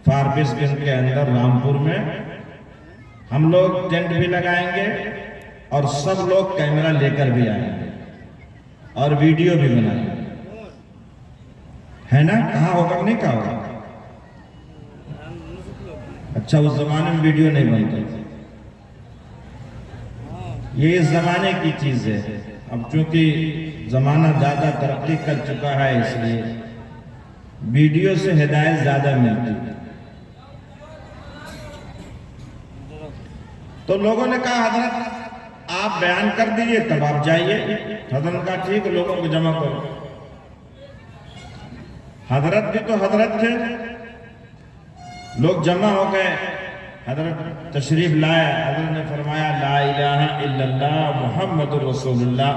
Forbes گنج کے اندر رامپور میں ہم لوگ ٹینٹ بھی لگائیں گے اور سب لوگ کیمرہ لے کر بھی آئیں گے اور ویڈیو بھی بنائیں گے، ہے نا؟ کہاں ہوگا نہیں کہا ہوگا؟ اچھا اس زمانے میں ویڈیو نہیں بنتے تھے، یہ اس زمانے کی چیز ہے۔ اب چونکہ زمانہ زیادہ ترقی کر چکا ہے اس لیے ویڈیو سے ہدایت زیادہ ملتی ہے۔ تو لوگوں نے کہا حضرت آپ بیان کر دیجئے تب آپ جائیے۔ حضرت نے کہا ٹھیک ہے، لوگوں کو جمع کرو۔ حضرت بھی تو حضرت تھے، لوگ جمع ہو گئے، حضرت تشریف لائے، حضرت نے فرمایا لا الہ الا اللہ محمد رسول اللہ،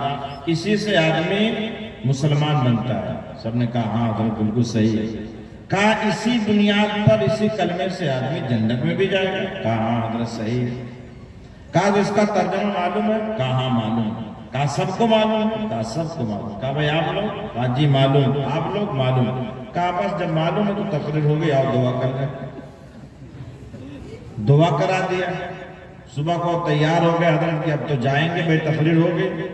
اسی سے آدمی مسلمان بنتا ہے۔ سب نے کہا ہاں حضرت بالکل صحیح ہے۔ کہا اسی بنیاد پر اسی کلمے سے آدمی جنت میں بھی جائے گا؟ کہا ہاں حضرت صحیح ہے۔ کہا تو اس کا ترجمہ معلوم ہے؟ کہا ہاں معلوم ہے۔ کہا سب کو معلوم ہے؟ کہا سب کو معلوم۔ کہا بھائی آپ لوگ؟ کہا جی معلوم۔ آپ لوگ؟ معلوم۔ کہا بس جب معلوم ہے تو تقریر ہو گئی، آپ دعا کر لیں۔ دعا کرا دیا، صبح کو تیار ہو گئے حضرت کہ اب تو جائیں گے، بھائی تقریر ہو گئی۔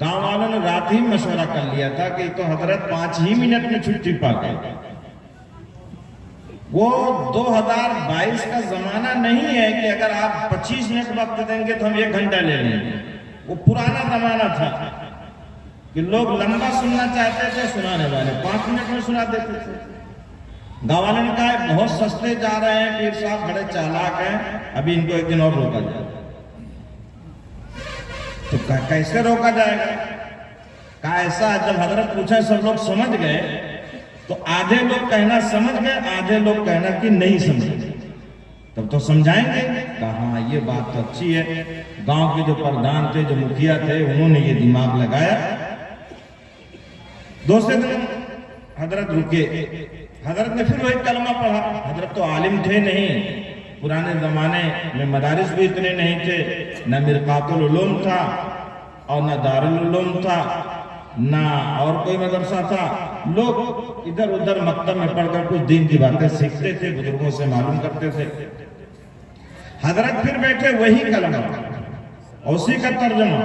گاؤں والوں نے رات ہی مشورہ کر لیا تھا کہ تو حضرت 5 ہی منٹ میں چھٹی پا گئے۔ وہ 2022 کا زمانہ نہیں ہے کہ اگر آپ 25 منٹ وقت دیں گے تو ہم 1 گھنٹہ لے لیں گے۔ وہ پرانا زمانہ تھا کہ لوگ لمبا سننا چاہتے تھے، سنانے والے 5 منٹ میں سنا دیتے تھے۔ گاؤں والوں نے کہا بہت سستے جا رہے ہیں، پیر صاحب بڑے چالاک ہیں، ابھی ان کو ایک دن اور روکا جائے۔ تو کیسے روکا جائے گا؟ کہا ایسا جب حضرت پوچھا سب لوگ سمجھ گئے تو آدھے لوگ کہنا سمجھ گئے، آدھے لوگ کہنا کہ نہیں سمجھے، تب تو سمجھائیں گے۔ کہا ہاں یہ بات تو اچھی ہے۔ گاؤں کے جو پردھان تھے، جو مکھیا تھے، انہوں نے یہ دماغ لگایا۔ دوسرے دن حضرت رکے، حضرت نے پھر وہی کلمہ پڑھا۔ حضرت تو عالم تھے نہیں، پرانے زمانے میں مدارس بھی اتنے نہیں تھے، نہ مرقات العلوم تھا اور نہ دارالعلوم تھا، نہ اور کوئی مدرسہ تھا۔ لوگ ادھر ادھر مکتب میں پڑھ کر کچھ دین کی باتیں سیکھتے تھے، بزرگوں سے معلوم کرتے تھے۔ حضرت پھر بیٹھے وہی کلمہ اور اسی کا ترجمہ،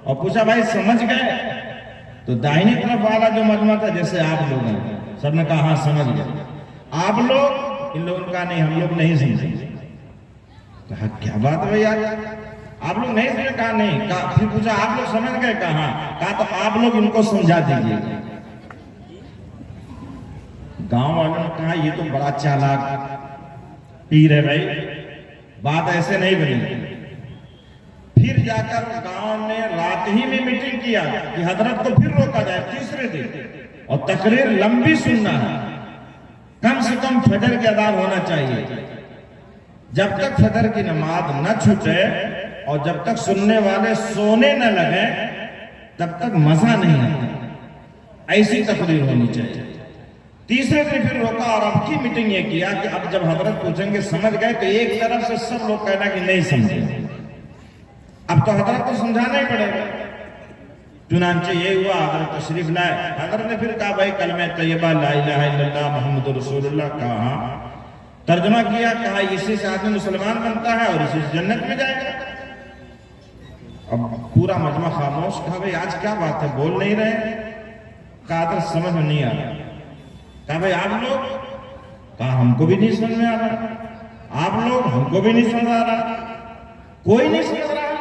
اور پوچھا بھائی سمجھ گئے؟ تو دائنی طرف والا جو مجمع تھا، جیسے آپ لوگ ہیں، سب نے کہا ہاں سمجھ گئے۔ آپ لوگ؟ ان لوگوں نے کہا نہیں ہم لوگ نہیں سمجھے۔ کہا کیا بات ہے بھائی آپ لوگ نہیں سمجھے؟ کہا نہیں۔ پھر پوچھا آپ لوگ سمجھ گئے؟ کہا ہاں۔ کہا تو آپ لوگ ان کو سمجھا دیجئے۔ گاؤں والوں نے کہا یہ تو بڑا چالاک پیر ہے بھائی، بات ایسے نہیں بنی۔ پھر جا کر گاؤں نے رات ہی میں میٹنگ کیا کہ حضرت کو پھر روکا جائے تیسرے دن، اور تقریر لمبی سننا ہے، کم سے کم فجر کی اذان ہونا چاہیے۔ جب تک فجر کی نماز نہ چھوٹے اور جب تک سننے والے سونے نہ لگے تب تک مزہ نہیں آتا، ایسی تقریر ہونی چاہیے۔ تیسرے دن پھر روکا اور اب کی میٹنگ یہ کیا کہ اب جب حضرت پوچھیں گے سمجھ گئے تو ایک طرف سے سب لوگ کہنا کہ نہیں سمجھے، اب تو حضرت کو سمجھانا ہی پڑے گا۔ چنانچہ یہ ہوا، حضرت تشریف لائے۔ حضرت نے پھر کہا بھائی کلمہ طیبہ لا الہ الا اللہ محمد رسول اللہ، کہا ترجمہ کیا، کہا اسی سے آدمی مسلمان بنتا ہے اور اسی سے جنت میں جائے گا۔ اب پورا مجمع خاموش۔ کہا بھائی آج کیا بات ہے، بول نہیں رہے؟ کہا حضرت سمجھ میں نہیں آ رہا۔ کہا بھائی آپ لوگ؟ کہا ہم کو بھی نہیں سمجھ میں آ رہا۔ آپ لوگ؟ ہم کو بھی نہیں سمجھ آ رہا۔ کوئی نہیں سمجھ رہا؟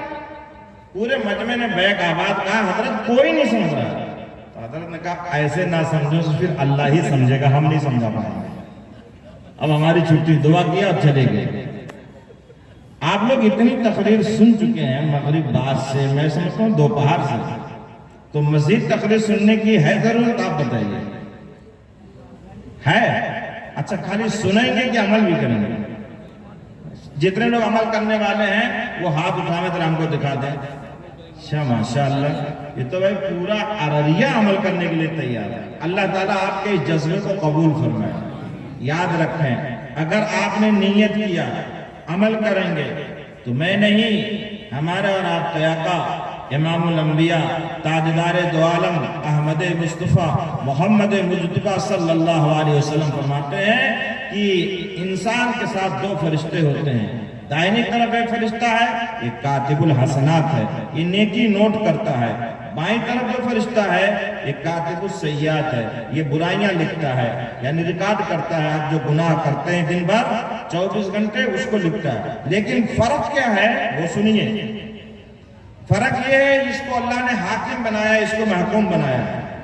پورے مجمع نے بیک آواز کہا حضرت کوئی نہیں سمجھ رہا۔ تو حضرت نے کہا ایسے نہ سمجھو تو پھر اللہ ہی سمجھے گا، ہم نہیں سمجھا پائیں گے۔ اب ہماری چھٹی، دعا کیا اور چلے گئے۔ آپ لوگ اتنی تقریر سن چکے ہیں مغرب بعد سے، میں سمجھتا ہوں دوپہر سے، تو مزید تقریر سننے کی ہے ضرورت؟ آپ بتائیے ہے؟ اچھا خالی سنیں گے کہ عمل بھی کریں گے؟ جتنے لوگ عمل کرنے والے ہیں وہ ہاتھ اٹھانے تو ہم کو دکھا دیں۔ اچھا ماشاءاللہ، یہ تو بھائی پورا عرریہ عمل کرنے کے لیے تیار ہے۔ اللہ تعالیٰ آپ کے اس جذبے کو قبول فرمائے۔ یاد رکھیں اگر آپ نے نیت کیا عمل کریں گے تو میں نہیں، ہمارے اور آپ کا آقا امام الانبیاء تاجدار دو عالم احمد مصطفیٰ محمد مجتبیٰ صلی اللہ علیہ وسلم فرماتے ہیں کہ انسان کے ساتھ دو فرشتے ہوتے ہیں. دائنی طرف ایک فرشتہ ہے، یہ کاتب الحسنات ہے، یہ نیکی نوٹ کرتا ہے. بائیں طرف جو فرشتہ ہے یہ کاتب السیئات ہے، یہ برائیاں لکھتا ہے، یعنی ریکارڈ کرتا ہے. آپ جو گناہ کرتے ہیں دن بھر 24 گھنٹے اس کو لکھتا ہے. لیکن فرق کیا ہے وہ سنیے. فرق یہ ہے اس کو اللہ نے حاکم بنایا، اس کو محکوم بنایا.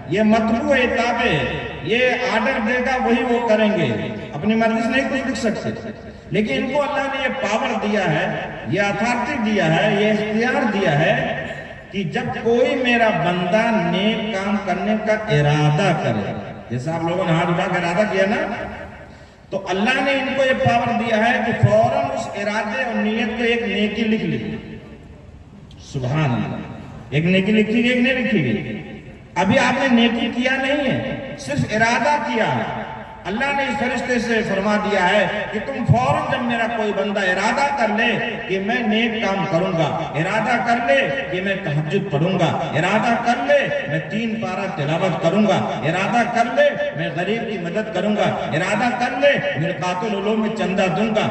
یہ مطبوع ہے، تابع ہے، یہ آرڈر دے گا وہی وہ کریں گے، اپنی مرضی سے نہیں کچھ لکھ سکتے. لیکن ان کو اللہ نے یہ پاور دیا ہے، یہ اتھارٹی دیا ہے، یہ اختیار دیا ہے کہ جب کوئی میرا بندہ نیک کام کرنے کا ارادہ کرے، جیسا آپ لوگوں نے ہاتھ اٹھا کر ارادہ کیا نا، تو اللہ نے ان کو یہ پاور دیا ہے کہ فوراً اس ارادے اور نیت کو ایک نیکی لکھ لی. سبحان اللہ. ایک نیکی لکھی گئی، ایک نہیں لکھی گئی. ابھی آپ نے نیکی کیا نہیں ہے، صرف ارادہ کیا. اللہ نے اس فرشتے سے فرما دیا ہے کہ تم فوراً جب میرا کوئی بندہ ارادہ کر لے کہ میں نیک کام کروں گا، ارادہ کر لے کہ میں تہجد پڑھوں گا، ارادہ کر لے میں 3 پارہ تلاوت کروں گا، ارادہ کر لے میں غریب کی مدد کروں گا، ارادہ کر لے مرقات العلوم میں چندہ دوں گا،